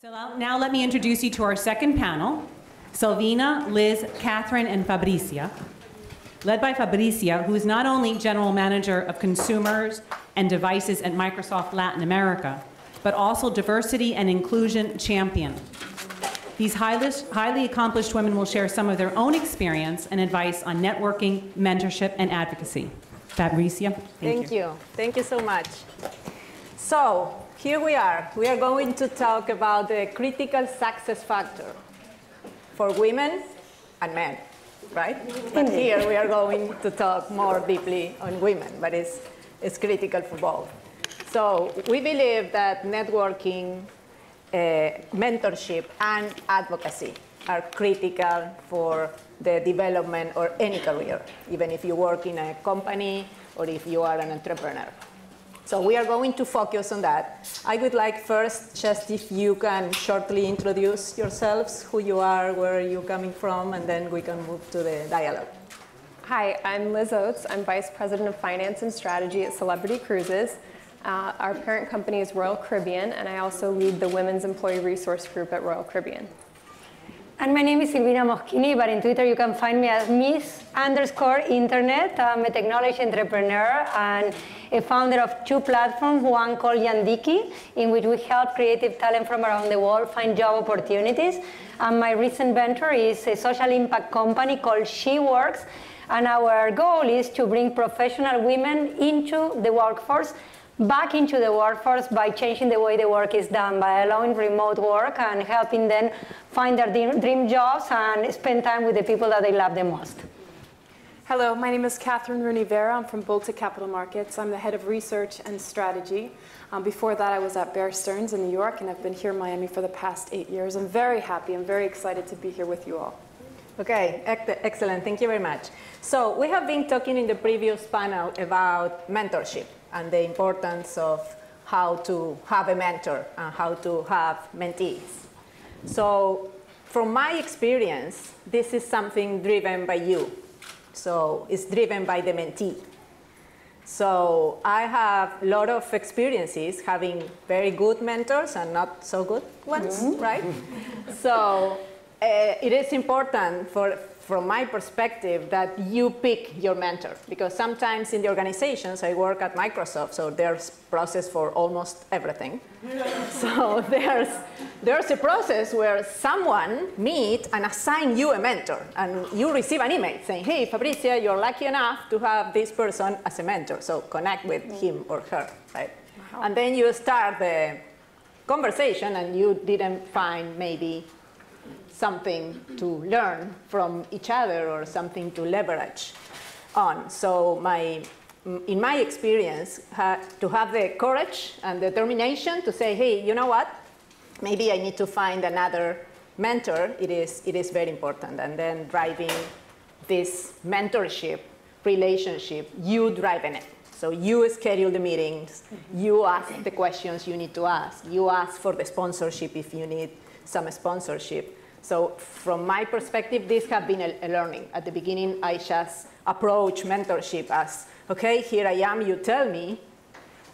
So now let me introduce you to our second panel, Silvina, Liz, Catherine, and Fabricia. Led by Fabricia, who is not only General Manager of Consumers and Devices at Microsoft Latin America, but also Diversity and Inclusion Champion. These highly accomplished women will share some of their own experience and advice on networking, mentorship, and advocacy. Fabricia, thank you. Thank you so much. So, here we are. We are going to talk about the critical success factor for women and men, right? But here we are going to talk more deeply on women, but it's critical for both. So we believe that networking, mentorship, and advocacy are critical for the development of any career, even if you work in a company or if you are an entrepreneur. So we are going to focus on that. I would like first, just if you can shortly introduce yourselves, who you are, where are you coming from, and then we can move to the dialogue. Hi, I'm Liz Oates. I'm Vice President of Finance and Strategy at Celebrity Cruises. Our parent company is Royal Caribbean, and I also lead the Women's Employee Resource Group at Royal Caribbean. And my name is Silvina Moschini, but in Twitter you can find me as Miss_Internet. I'm a technology entrepreneur and a founder of two platforms, one called Yandiki, in which we help creative talent from around the world find job opportunities. And my recent venture is a social impact company called She Works. And our goal is to bring professional women into the workforce, back into the workforce by changing the way the work is done, by allowing remote work and helping them find their dream jobs and spend time with the people that they love the most. Hello, my name is Catherine Rooney-Vera. I'm from Bolton Capital Markets. I'm the head of research and strategy. Before that, I was at Bear Stearns in New York, and I've been here in Miami for the past 8 years. I'm very happy. I'm very excited to be here with you all. Okay, excellent. Thank you very much. So we have been talking in the previous panel about mentorship and the importance of how to have a mentor and how to have mentees. So from my experience, this is something driven by you. So it's driven by the mentee. So I have a lot of experiences having very good mentors and not so good ones, right? So it is important from my perspective that you pick your mentor, because sometimes in the organizations, I work at Microsoft, so there's process for almost everything. So there's a process where someone meet and assign you a mentor, and you receive an email saying, hey, Fabricia, you're lucky enough to have this person as a mentor, so connect with him or her, right? Wow. And then you start the conversation, and you didn't find maybe something to learn from each other or something to leverage on. So in my experience, to have the courage and determination to say, hey, you know what? Maybe I need to find another mentor. It is very important. And then driving this mentorship relationship, you driving it. So you schedule the meetings, you ask the questions you need to ask, you ask for the sponsorship if you need some sponsorship. So from my perspective, this has been a learning. At the beginning, I just approach mentorship as, okay, here I am, you tell me.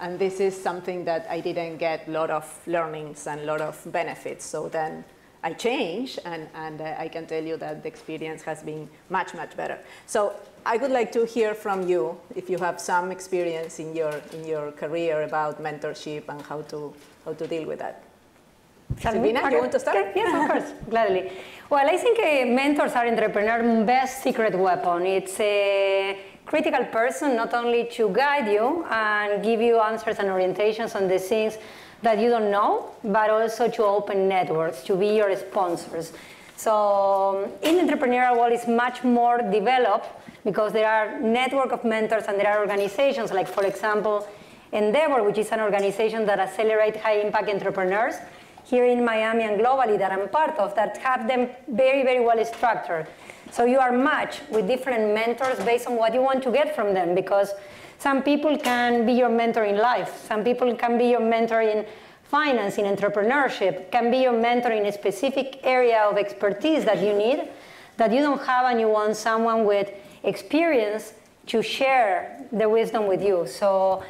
And this is something that I didn't get a lot of learnings and a lot of benefits. So then I changed, and I can tell you that the experience has been much, much better. So I would like to hear from you if you have some experience in your career about mentorship and how to deal with that. Silvina, you want to start? Yes, of course, gladly. Well, I think mentors are entrepreneur's best secret weapon. It's a critical person not only to guide you and give you answers and orientations on the things that you don't know, but also to open networks, to be your sponsors. So in the entrepreneurial world, it's much more developed because there are network of mentors and there are organizations like, for example, Endeavor, which is an organization that accelerates high-impact entrepreneurs here in Miami and globally that I'm part of, that have them very, very well structured. So you are matched with different mentors based on what you want to get from them, because some people can be your mentor in life. Some people can be your mentor in finance, in entrepreneurship, can be your mentor in a specific area of expertise that you need, that you don't have, and you want someone with experience to share the wisdom with you. So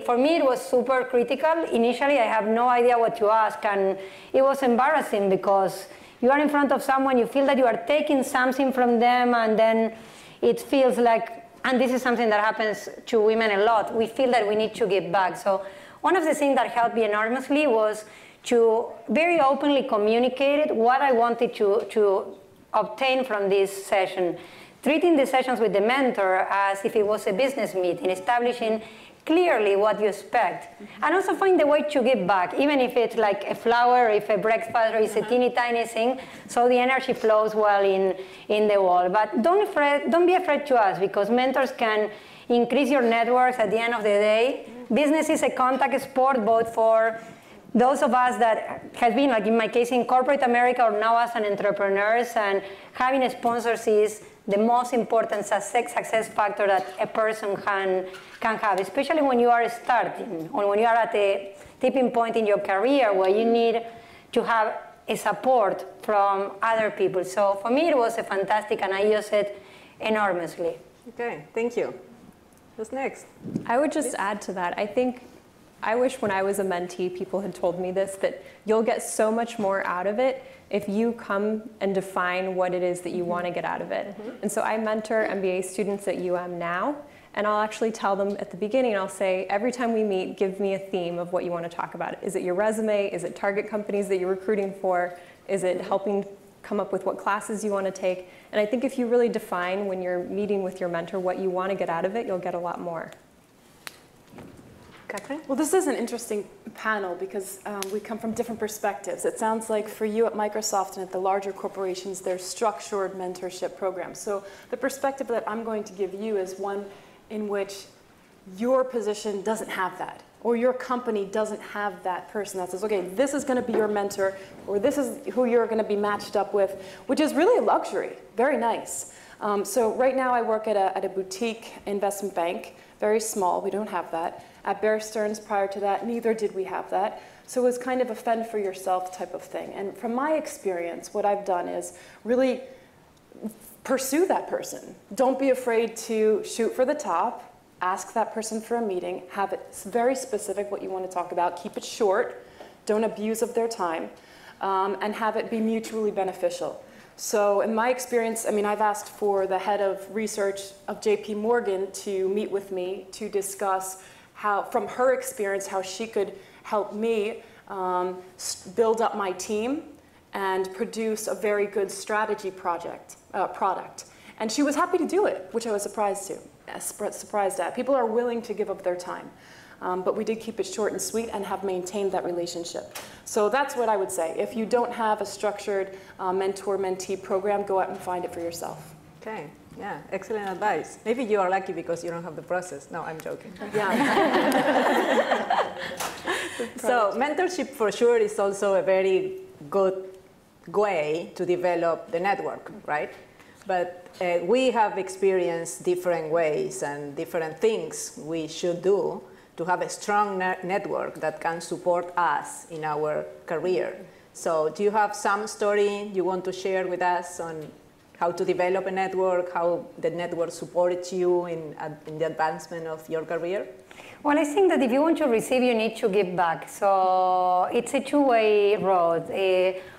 For me, it was super critical. Initially, I have no idea what to ask, and it was embarrassing because you are in front of someone, you feel that you are taking something from them, and then it feels like, and this is something that happens to women a lot, we feel that we need to give back. So one of the things that helped me enormously was to very openly communicate what I wanted to obtain from this session, treating the sessions with the mentor as if it was a business meeting, establishing clearly what you expect, and also find a way to give back, even if it's like a flower, if a breakfast, or it's a teeny tiny thing, so the energy flows well in the wall. But don't be afraid to ask, because mentors can increase your networks at the end of the day. Business is a contact sport, both for those of us that have been, like in my case, in corporate America, or now as an entrepreneurs, and having sponsors is the most important success factor that a person can have, especially when you are starting, or when you are at a tipping point in your career where you need to have a support from other people. So for me, it was a fantastic, and I used it enormously. Okay, thank you. Who's next? I would just add to that. I wish when I was a mentee, people had told me this, that you'll get so much more out of it if you come and define what it is that you want to get out of it. And so I mentor MBA students at UM now, and I'll actually tell them at the beginning, I'll say, every time we meet, give me a theme of what you want to talk about. Is it your resume? Is it target companies that you're recruiting for? Is it helping come up with what classes you want to take? And I think if you really define when you're meeting with your mentor what you want to get out of it, you'll get a lot more. Catherine? Well, this is an interesting panel because we come from different perspectives. It sounds like for you at Microsoft and at the larger corporations, there's structured mentorship programs. So the perspective that I'm going to give you is one in which your position doesn't have that, or your company doesn't have that person that says, okay, this is going to be your mentor, or this is who you're going to be matched up with, which is really a luxury, very nice. So right now I work at a boutique investment bank, very small, we don't have that. At Bear Stearns prior to that, neither did we have that. So it was kind of a fend for yourself type of thing. And from my experience, what I've done is really pursue that person. Don't be afraid to shoot for the top, ask that person for a meeting, have it very specific what you want to talk about, keep it short, don't abuse of their time, and have it be mutually beneficial. So in my experience, I mean, I've asked for the head of research of JP Morgan to meet with me to discuss how, from her experience, how she could help me build up my team and produce a very good strategy product. And she was happy to do it, which I was surprised at. People are willing to give up their time. But we did keep it short and sweet and have maintained that relationship. So that's what I would say. If you don't have a structured mentor-mentee program, go out and find it for yourself. Okay, yeah, excellent advice. Maybe you are lucky because you don't have the process. No, I'm joking. Yeah. So mentorship for sure is also a very good way to develop the network, right? But we have experienced different ways and different things we should do to have a strong network that can support us in our career. So do you have some story you want to share with us on how to develop a network, how the network supported you in the advancement of your career? Well, I think that if you want to receive, you need to give back. So it's a two-way road.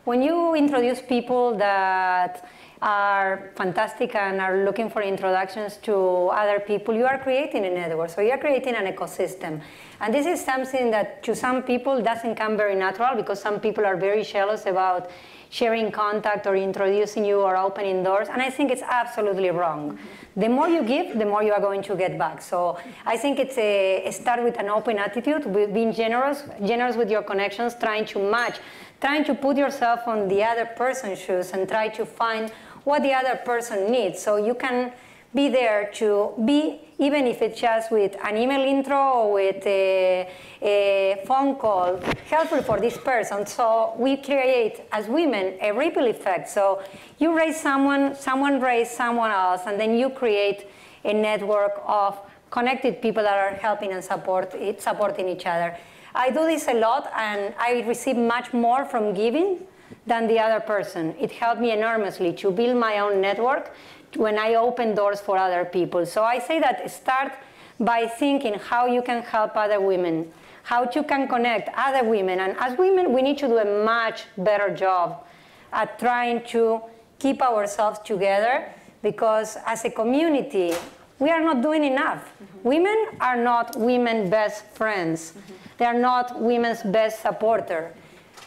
When you introduce people that are fantastic and are looking for introductions to other people, you are creating a network. So you are creating an ecosystem. And this is something that to some people doesn't come very natural, because some people are very jealous about sharing contact or introducing you or opening doors. And I think it's absolutely wrong. The more you give, the more you are going to get back. So I think it's a start with an open attitude, with being generous with your connections, trying to match, trying to put yourself on the other person's shoes and try to find what the other person needs. So you can be there to be, even if it's just with an email intro or with a phone call, helpful for this person. So we create, as women, a ripple effect. So you raise someone, someone raise someone else, and then you create a network of connected people that are helping and supporting each other. I do this a lot, and I receive much more from giving than the other person. It helped me enormously to build my own network when I open doors for other people. So I say that start by thinking how you can help other women, how you can connect other women. And as women, we need to do a much better job at trying to keep ourselves together, because as a community, we are not doing enough. Women are not women's best friends. They are not women's best supporter.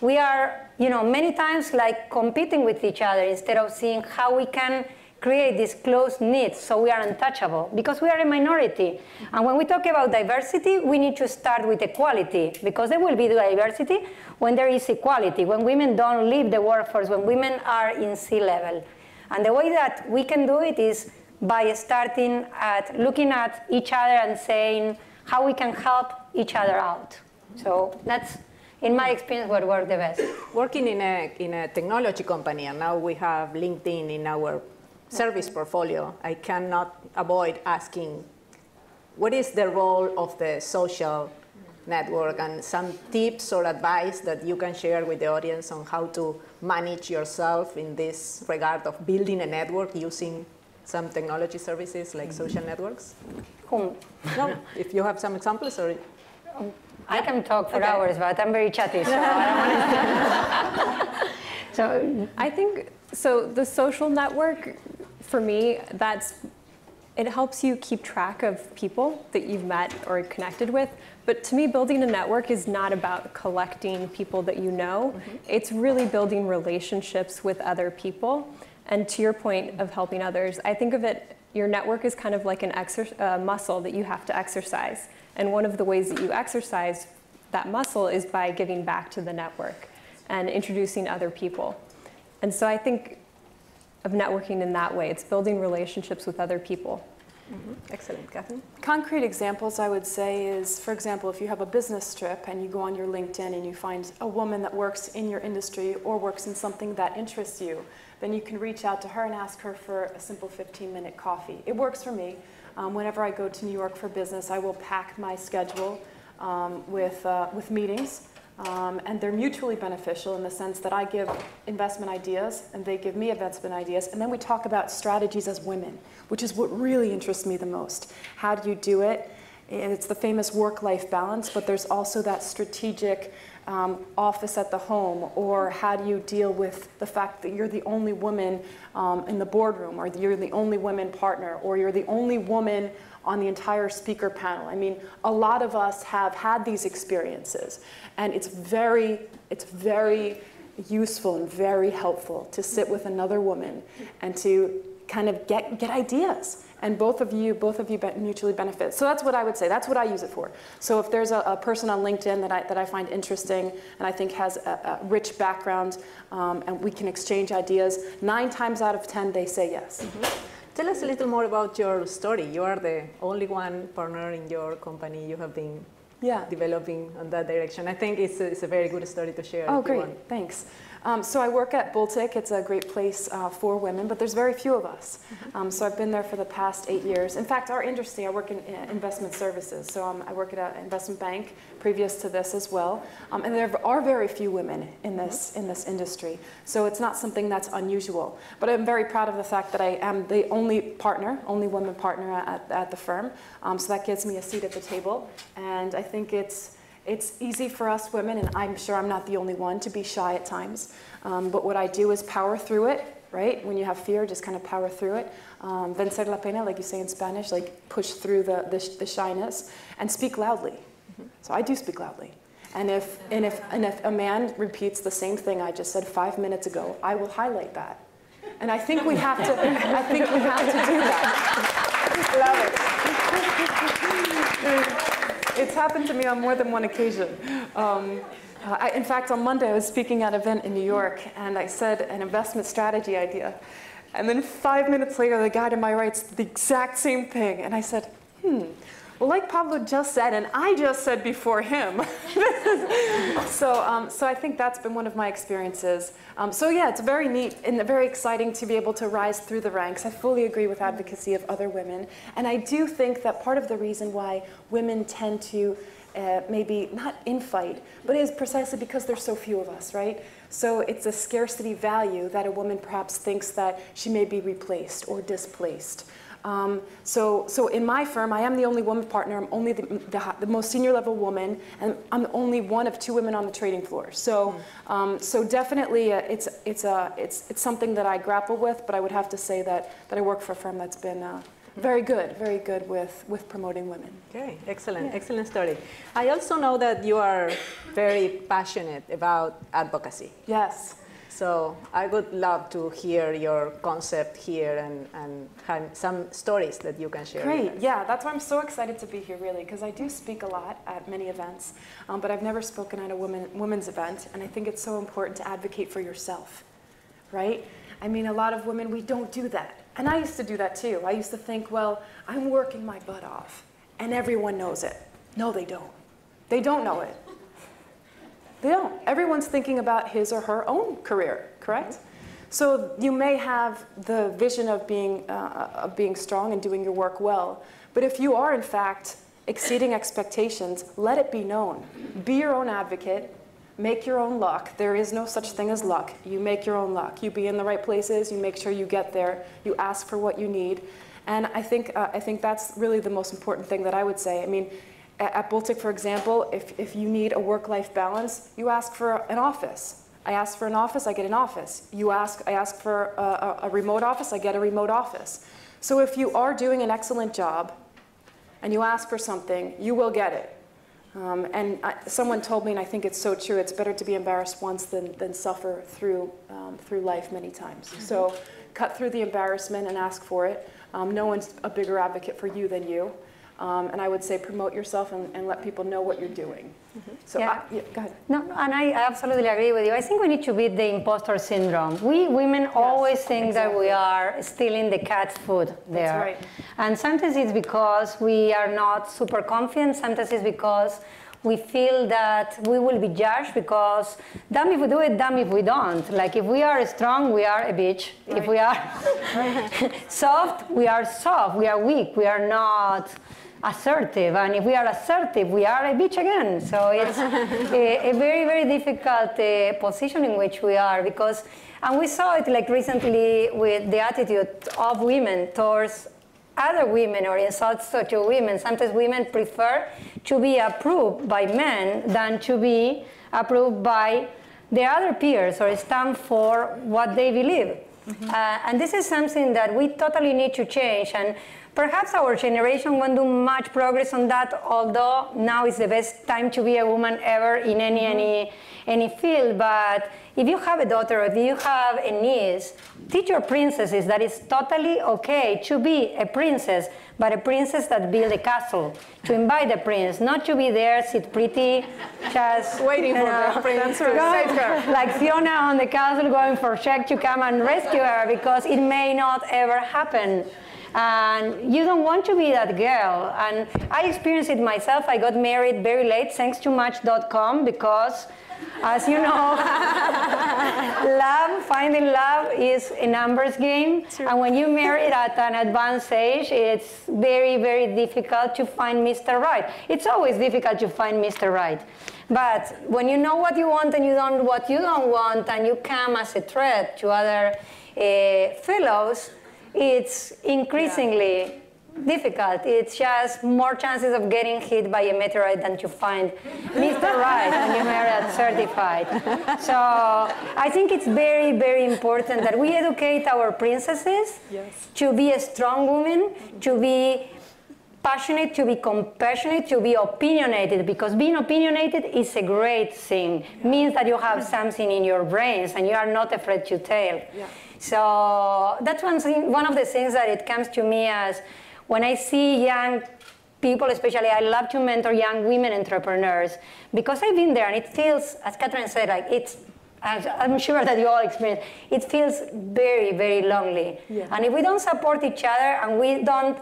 We are, many times like competing with each other instead of seeing how we can create this close knit so we are untouchable, because we are a minority. And when we talk about diversity, we need to start with equality, because there will be diversity when there is equality, when women don't leave the workforce, when women are in C-level. And the way that we can do it is by starting at looking at each other and saying how we can help each other out. So that's, in my experience, what worked the best. Working in a technology company, and now we have LinkedIn in our service portfolio, I cannot avoid asking, what is the role of the social network, and some tips or advice that you can share with the audience on how to manage yourself in this regard of building a network using some technology services like social networks? No, if you have some examples, or I can talk for hours, but I'm very chatty, so I don't want to. So I think, the social network, for me, it helps you keep track of people that you've met or connected with. But to me, building a network is not about collecting people that you know. It's really building relationships with other people. And to your point of helping others, I think of it, your network is kind of like a muscle that you have to exercise. And one of the ways that you exercise that muscle is by giving back to the network and introducing other people. And so I think of networking in that way. It's building relationships with other people. Excellent. Catherine? Concrete examples, I would say, is, for example, if you have a business trip and you go on your LinkedIn and you find a woman that works in your industry or works in something that interests you, then you can reach out to her and ask her for a simple 15-minute coffee. It works for me. Whenever I go to New York for business, I will pack my schedule with meetings. And they're mutually beneficial in the sense that I give investment ideas and they give me investment ideas, and then we talk about strategies as women, which is what really interests me the most. How do you do it? And it's the famous work-life balance, but there's also that strategic office at the home, or how do you deal with the fact that you're the only woman in the boardroom, or you're the only woman partner, or you're the only woman on the entire speaker panel. I mean, a lot of us have had these experiences, and it's very useful and very helpful to sit with another woman and to kind of get ideas. And both of you mutually benefit. So that's what I would say. That's what I use it for. So if there's a person on LinkedIn that I find interesting and I think has a rich background, and we can exchange ideas, 9 times out of 10 they say yes. Tell us a little more about your story. You are the only one partner in your company. You have been developing on that direction. I think it's a very good story to share. Oh, great. Thanks. So I work at Baltic. It's a great place for women, but there's very few of us. So I've been there for the past 8 years. In fact, our industry, I work in investment services. So I work at an investment bank previous to this as well. And there are very few women in this industry. So it's not something that's unusual. But I'm very proud of the fact that I am the only woman partner at the firm. So that gives me a seat at the table. And I think it's easy for us women, and I'm sure I'm not the only one, to be shy at times. But what I do is power through it, right? When you have fear, just kind of power through it. Vencer la pena, like you say in Spanish, like push through the shyness and speak loudly. So I do speak loudly. And if a man repeats the same thing I just said 5 minutes ago, I will highlight that. And I think we have to do that. Love it. It's happened to me on more than one occasion. In fact, on Monday, I was speaking at an event in New York, and I said an investment strategy idea. And then 5 minutes later, the guy to my right said the exact same thing. And I said, well, like Pablo just said, and I just said before him. So I think that's been one of my experiences. So yeah, it's very neat and very exciting to be able to rise through the ranks. I fully agree with advocacy of other women. And I do think that part of the reason why women tend to maybe not infight, but it is precisely because there's so few of us, right? So it's a scarcity value that a woman perhaps thinks that she may be replaced or displaced. So in my firm, I am the only woman partner. I'm only the most senior level woman, and I'm only one of 2 women on the trading floor. So so definitely it's something that I grapple with. But I would have to say that I work for a firm that's been very good with promoting women. Okay, excellent, excellent story. I also know that you are very passionate about advocacy. Yes. So I would love to hear your concept here and have some stories that you can share. Great, yeah, that's why I'm so excited to be here, really, because I do speak a lot at many events, but I've never spoken at a women's event, and I think it's so important to advocate for yourself, right? I mean, a lot of women, we don't do that. And I used to do that too. I used to think, well, I'm working my butt off, and everyone knows it. No, they don't. They don't know it. They don't. Everyone's thinking about his or her own career, correct? So you may have the vision of being strong and doing your work well, but if you are in fact exceeding expectations, let it be known. Be your own advocate. Make your own luck. There is no such thing as luck. You make your own luck. You be in the right places. You make sure you get there. You ask for what you need, and I think that's really the most important thing that I would say. I mean, at Baltic, for example, if you need a work-life balance, you ask for an office. I ask for an office, I get an office. I ask for a remote office, I get a remote office. So if you are doing an excellent job and you ask for something, you will get it. Someone told me, and I think it's so true, it's better to be embarrassed once than suffer through life many times. So cut through the embarrassment and ask for it. No one's a bigger advocate for you than you. And I would say promote yourself and let people know what you're doing. So Yeah. Go ahead. No, and I absolutely agree with you. I think we need to beat the imposter syndrome. We women always think that we are stealing the cat's food there. That's right. And sometimes it's because we are not super confident. Sometimes it's because we feel that we will be judged because damn if we do it, damn if we don't. Like if we are strong, we are a bitch. Right. If we are soft, we are soft. We are weak. We are not assertive, and if we are assertive, we are a bitch again. So it's a very, very difficult position in which we are, because, and we saw it like recently with the attitude of women towards other women or insults to women. Sometimes women prefer to be approved by men than to be approved by their other peers or stand for what they believe. And this is something that we totally need to change. And perhaps our generation won't do much progress on that, although now is the best time to be a woman ever in any field. But if you have a daughter, if you have a niece, teach your princesses that it's totally okay to be a princess, but a princess that build a castle, to invite the prince, not to be there, sit pretty, just waiting for the prince to save her. Like Fiona on the castle going for Shrek to come and rescue her, because it may not ever happen. And you don't want to be that girl. And I experienced it myself. I got married very late thanks to Match.com, because, as you know, finding love is a numbers game. True. And when you marry at an advanced age, it's very, very difficult to find Mr. Right. It's always difficult to find Mr. Right. But when you know what you want and you don't what you don't want, and you come as a threat to other fellows, it's increasingly difficult. It's just more chances of getting hit by a meteorite than to find Mr. Right when you marry at 35. So I think it's very, very important that we educate our princesses to be a strong woman, to be passionate, to be compassionate, to be opinionated, because being opinionated is a great thing. It means that you have something in your brains and you are not afraid to tell. Yeah. So that's one of the things that it comes to me as when I see young people, especially I love to mentor young women entrepreneurs, because I've been there and it feels, as Catherine said, like I'm sure that you all experience, it feels very, very lonely. Yeah. And if we don't support each other and we don't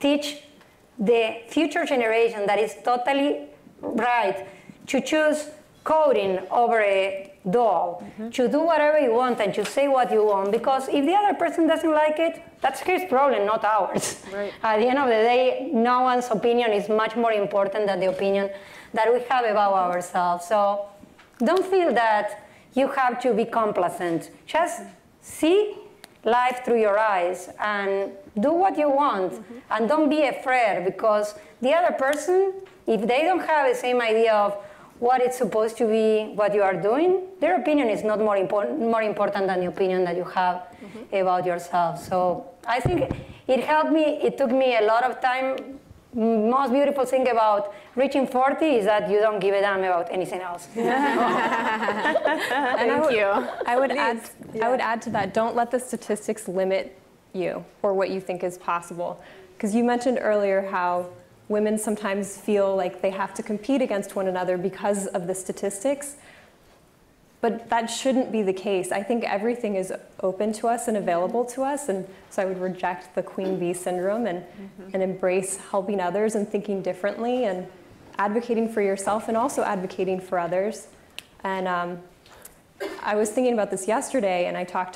teach the future generation that is totally right to choose coding over a doll, to do whatever you want and to say what you want, because if the other person doesn't like it, that's his problem, not ours. Right. At the end of the day, no one's opinion is much more important than the opinion that we have about ourselves. So don't feel that you have to be complacent. Just see life through your eyes and do what you want. And don't be afraid, because the other person, if they don't have the same idea of what it's supposed to be, what you are doing, their opinion is not more important than the opinion that you have about yourself. So I think it helped me. It took me a lot of time. Most beautiful thing about reaching 40 is that you don't give a damn about anything else. Thank you. I would add to that, don't let the statistics limit you or what you think is possible. Because you mentioned earlier how women sometimes feel like they have to compete against one another because of the statistics. But that shouldn't be the case. I think everything is open to us and available to us, and so I would reject the queen bee syndrome and embrace helping others and thinking differently and advocating for yourself and also advocating for others. And I was thinking about this yesterday, and I talked